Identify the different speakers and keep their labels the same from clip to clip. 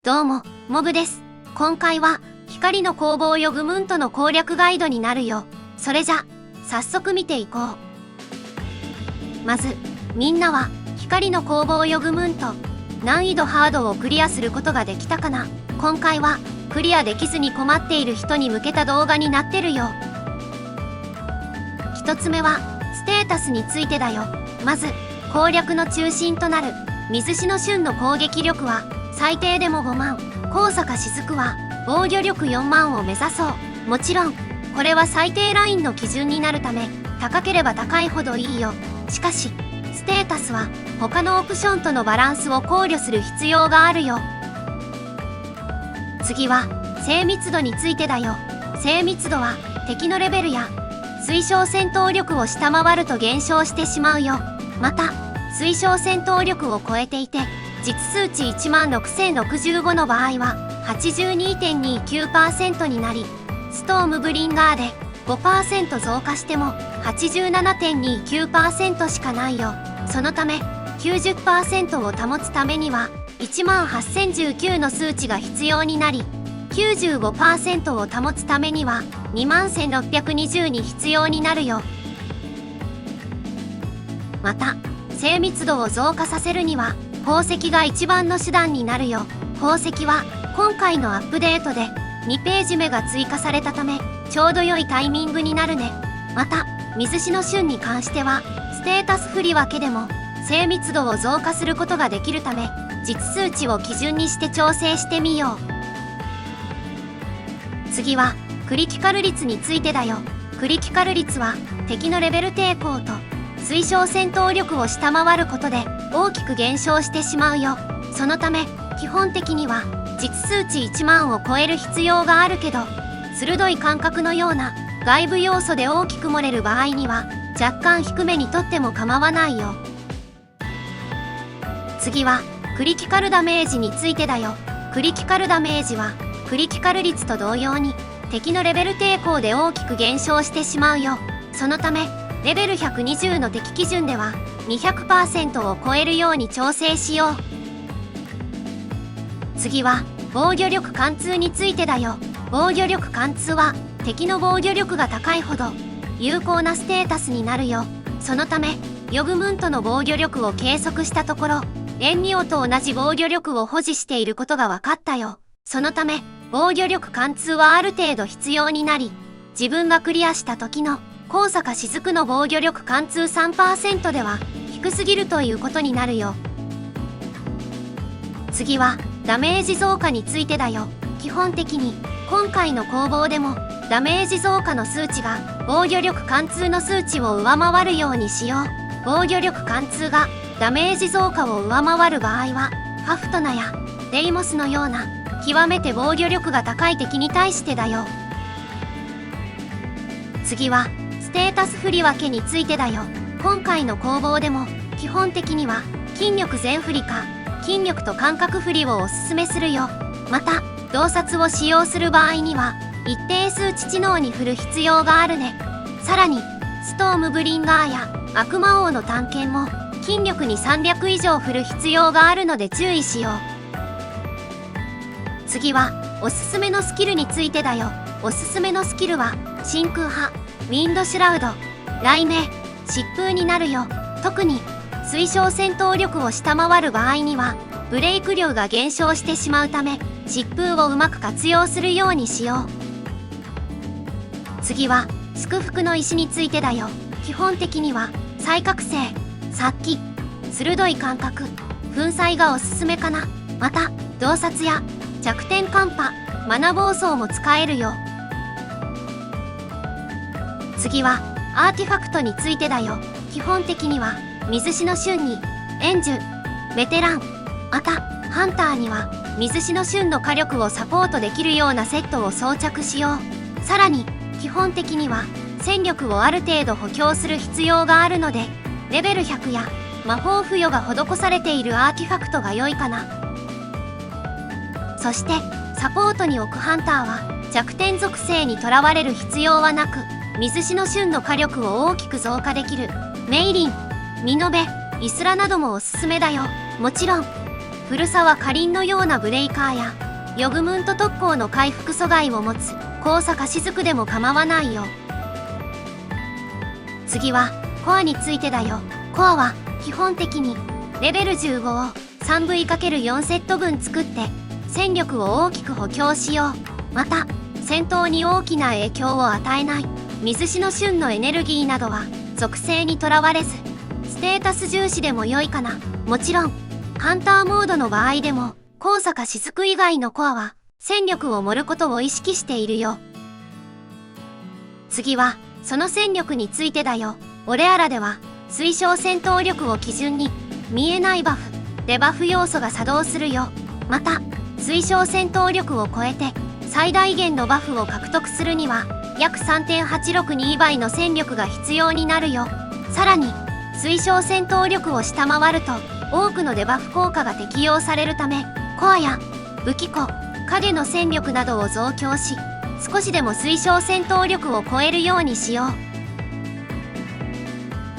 Speaker 1: どうも、モブです。今回は、光の攻防ヨグムントの攻略ガイドになるよ。それじゃ、早速見ていこう。まず、みんなは、光の攻防ヨグムント、難易度ハードをクリアすることができたかな？今回は、クリアできずに困っている人に向けた動画になってるよ。一つ目は、ステータスについてだよ。まず、攻略の中心となる、水篠隼の攻撃力は、最低でも5万、高坂雫は防御力4万を目指そう。もちろん、これは最低ラインの基準になるため、高ければ高いほどいいよ。しかし、ステータスは他のオプションとのバランスを考慮する必要があるよ。次は、精密度についてだよ。精密度は敵のレベルや推奨戦闘力を下回ると減少してしまうよ。また、推奨戦闘力を超えていて、実数値16065の場合は 82.29% になり、ストームブリンガーで 5% 増加しても 87.29% しかないよ。そのため 90% を保つためには18019の数値が必要になり、95% を保つためには21620に必要になるよ。また、精密度を増加させるには宝石が一番の手段になるよ。宝石は今回のアップデートで2ページ目が追加されたため、ちょうど良いタイミングになるね。また、水篠隼に関してはステータス振り分けでも精密度を増加することができるため、実数値を基準にして調整してみよう。次はクリティカル率についてだよ。クリティカル率は敵のレベル抵抗と推奨戦闘力を下回ることで大きく減少してしまうよ。そのため、基本的には実数値1万を超える必要があるけど、鋭い感覚のような外部要素で大きく漏れる場合には若干低めにとっても構わないよ。次はクリティカルダメージについてだよ。クリティカルダメージはクリティカル率と同様に敵のレベル抵抗で大きく減少してしまうよ。そのため、レベル120の敵基準では 200% を超えるように調整しよう。次は防御力貫通についてだよ。防御力貫通は敵の防御力が高いほど有効なステータスになるよ。そのため、ヨグムントの防御力を計測したところ、レンニオと同じ防御力を保持していることが分かったよ。そのため、防御力貫通はある程度必要になり、自分がクリアした時の高坂雫の防御力貫通 3% では低すぎるということになるよ。次はダメージ増加についてだよ。基本的に今回の攻防でもダメージ増加の数値が防御力貫通の数値を上回るようにしよう。防御力貫通がダメージ増加を上回る場合は、ファフトナやデイモスのような極めて防御力が高い敵に対してだよ。次はステータス振り分けについてだよ。今回の攻防でも基本的には筋力全振りか筋力と感覚振りをおすすめするよ。また、洞察を使用する場合には一定数値知能に振る必要があるね。さらにストームブリンガーや悪魔王の探検も筋力に300以上振る必要があるので注意しよう。次はおすすめのスキルについてだよ。おすすめのスキルは真空波、ウィンドシュラウド、雷鳴、疾風になるよ。特に推奨戦闘力を下回る場合にはブレイク量が減少してしまうため、疾風をうまく活用するようにしよう。次は祝福の石についてだよ。基本的には再覚醒、殺気、鋭い感覚、粉砕がおすすめかな。また、洞察や弱点カンパ、マナ暴走も使えるよ。次はアーティファクトについてだよ。基本的には水篠隼に援助、ベテラン、またハンターには水篠隼の火力をサポートできるようなセットを装着しよう。さらに基本的には戦力をある程度補強する必要があるので、レベル100や魔法付与が施されているアーティファクトが良いかな。そしてサポートに置くハンターは弱点属性にとらわれる必要はなく、水篠隼の火力を大きく増加できるメイリン、ミノベ、イスラなどもおすすめだよ。もちろん古沢かりんのようなブレイカーやヨグムント特攻の回復阻害を持つ高坂雫でも構わないよ。次はコアについてだよ。コアは基本的にレベル15を 3V×4 セット分作って戦力を大きく補強しよう。また戦闘に大きな影響を与えない水しの旬のエネルギーなどは属性にとらわれずステータス重視でも良いかな。もちろんハンターモードの場合でも高坂雫以外のコアは戦力を盛ることを意識しているよ。次はその戦力についてだよ。俺あらでは推奨戦闘力を基準に見えないバフデバフ要素が作動するよ。また推奨戦闘力を超えて最大限のバフを獲得するには約 3.862 倍の戦力が必要になるよ。さらに推奨戦闘力を下回ると多くのデバフ効果が適用されるためコアや武器庫影の戦力などを増強し少しでも推奨戦闘力を超えるようにしよう。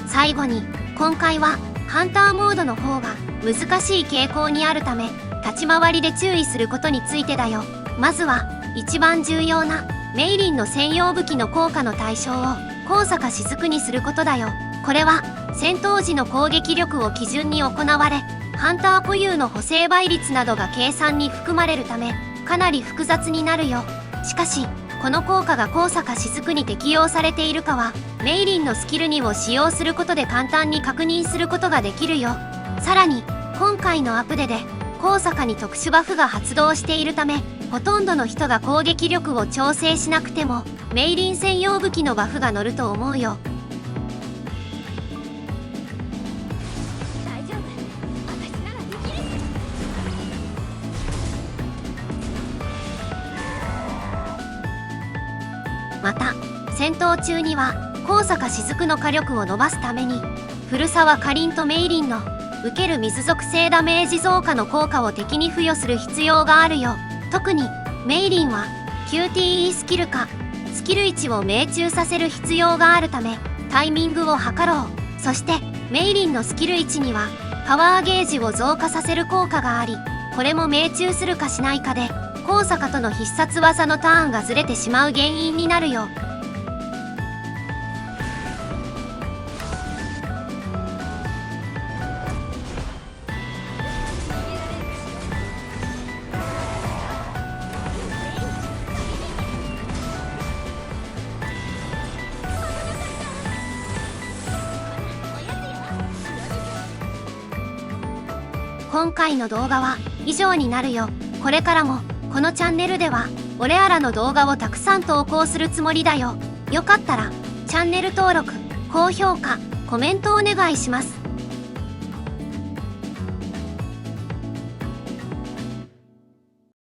Speaker 1: 最後に今回はハンターモードの方が難しい傾向にあるため立ち回りで注意することについてだよ。まずは一番重要なメイリンの専用武器の効果の対象を高坂雫にすることだよ。これは戦闘時の攻撃力を基準に行われハンター固有の補正倍率などが計算に含まれるためかなり複雑になるよ。しかしこの効果が高坂雫に適用されているかはメイリンのスキル2を使用することで簡単に確認することができるよ。さらに今回のアップデで高坂に特殊バフが発動しているためほとんどの人が攻撃力を調整しなくてもメイリン専用武器のバフが乗ると思うよ。また戦闘中には高坂雫の火力を伸ばすために古沢かりんとメイリンの受ける水属性ダメージ増加の効果を敵に付与する必要があるよ。特にメイリンは QTE スキルかスキル1を命中させる必要があるためタイミングを測ろう。そしてメイリンのスキル1にはパワーゲージを増加させる効果がありこれも命中するかしないかで高坂との必殺技のターンがずれてしまう原因になるよ。今回の動画は以上になるよ。これからもこのチャンネルでは俺あらの動画をたくさん投稿するつもりだよ。よかったらチャンネル登録、高評価、コメントお願いします。